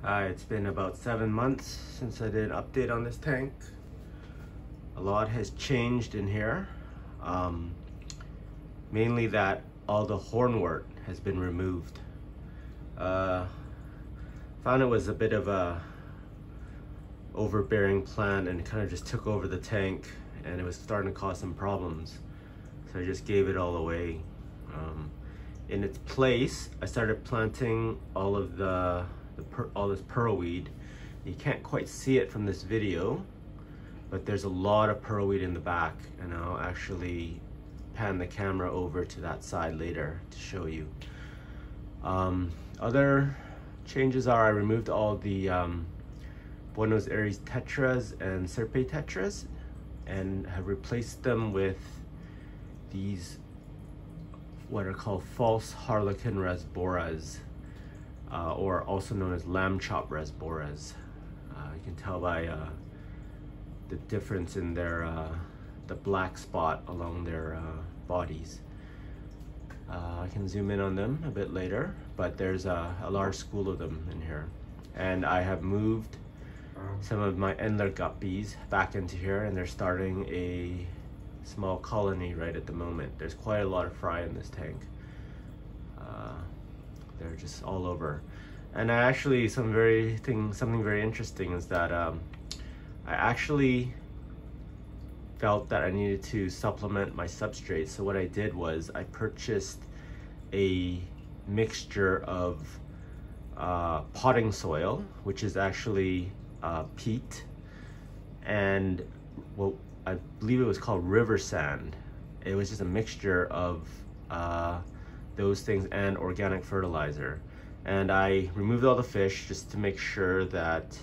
It's been about 7 months since I did an update on this tank. A lot has changed in here. Mainly that all the hornwort has been removed. Found it was a bit of a overbearing plant and kind of just took over the tank, and it was starting to cause some problems. So I just gave it all away. In its place, I started planting all of all this pearlweed. You can't quite see it from this video, but there's a lot of pearlweed in the back, and I'll actually pan the camera over to that side later to show you. Other changes are I removed all the Buenos Tetras and Serpae Tetras and have replaced them with these what are called False Harlequin Rasboras, or also known as Lambchop Rasboras. You can tell by the difference in their the black spot along their bodies. I can zoom in on them a bit later, but there's a large school of them in here. And I have moved some of my Endler Guppies back into here, and they're starting a small colony right at the moment. There's quite a lot of fry in this tank. They're just all over. And I actually, something very interesting is that I actually felt that I needed to supplement my substrate. So what I did was I purchased a mixture of potting soil, which is actually peat, and what I believe it was called river sand. It was just a mixture of those things and organic fertilizer. And I removed all the fish just to make sure that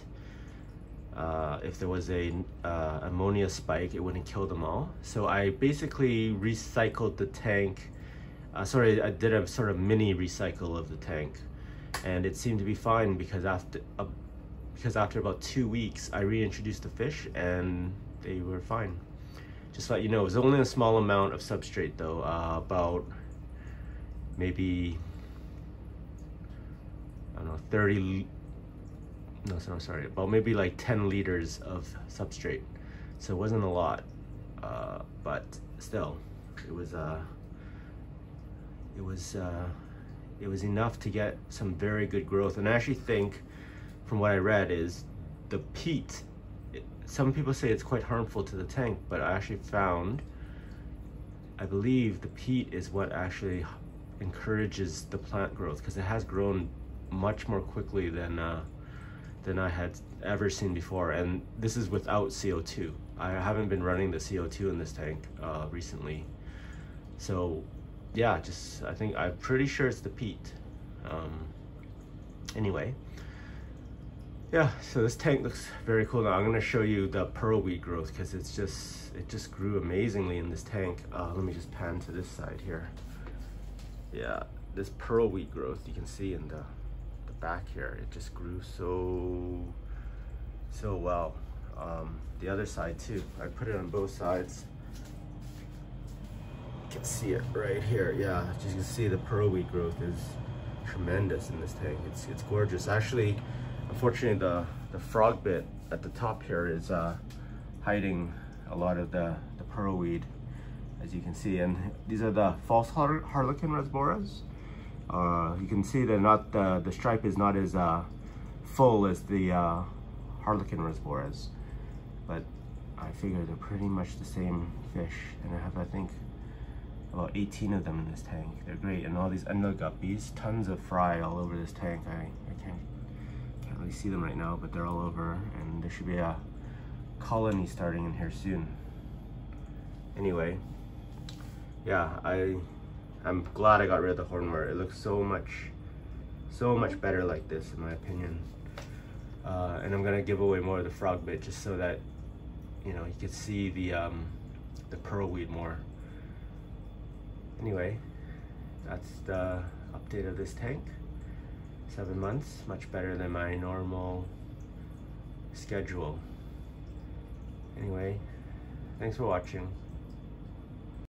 if there was a ammonia spike, it wouldn't kill them all. So I basically recycled the tank. I did a sort of mini recycle of the tank, and it seemed to be fine because after about 2 weeks, I reintroduced the fish and they were fine. Just to let you know, it was only a small amount of substrate though, about maybe, I don't know, about maybe like 10 liters of substrate. So it wasn't a lot, but still, it was enough to get some very good growth. And I actually think, from what I read, is the peat, some people say it's quite harmful to the tank, but I actually found, I believe the peat is what actually encourages the plant growth, because it has grown much more quickly than I had ever seen before. And this is without CO2. I haven't been running the CO2 in this tank recently. So yeah, I'm pretty sure it's the peat. Anyway, yeah, so this tank looks very cool. Now I'm going to show you the pearlweed growth, because it just grew amazingly in this tank. Let me just pan to this side here. Yeah, this pearlweed growth you can see in the back here, it just grew so well. The other side too, I put it on both sides. You can see it right here. Yeah, as you can see, the pearlweed growth is tremendous in this tank. It's gorgeous. Actually, unfortunately, the frog bit at the top here is hiding a lot of the pearlweed, as you can see. And these are the False Harlequin Rasboras. You can see they're not, the stripe is not as full as the Harlequin Rasboras, but I figure they're pretty much the same fish. And I have, I think, about 18 of them in this tank. They're great. And all these Endler Guppies, tons of fry all over this tank. I can't really see them right now, but they're all over, and there should be a colony starting in here soon. Anyway, yeah, I'm glad I got rid of the hornwort. It looks so much better like this, in my opinion. And I'm gonna give away more of the frog bit, just so that, you know, you can see the pearlweed more. Anyway, that's the update of this tank. 7 months, much better than my normal schedule. Anyway, thanks for watching.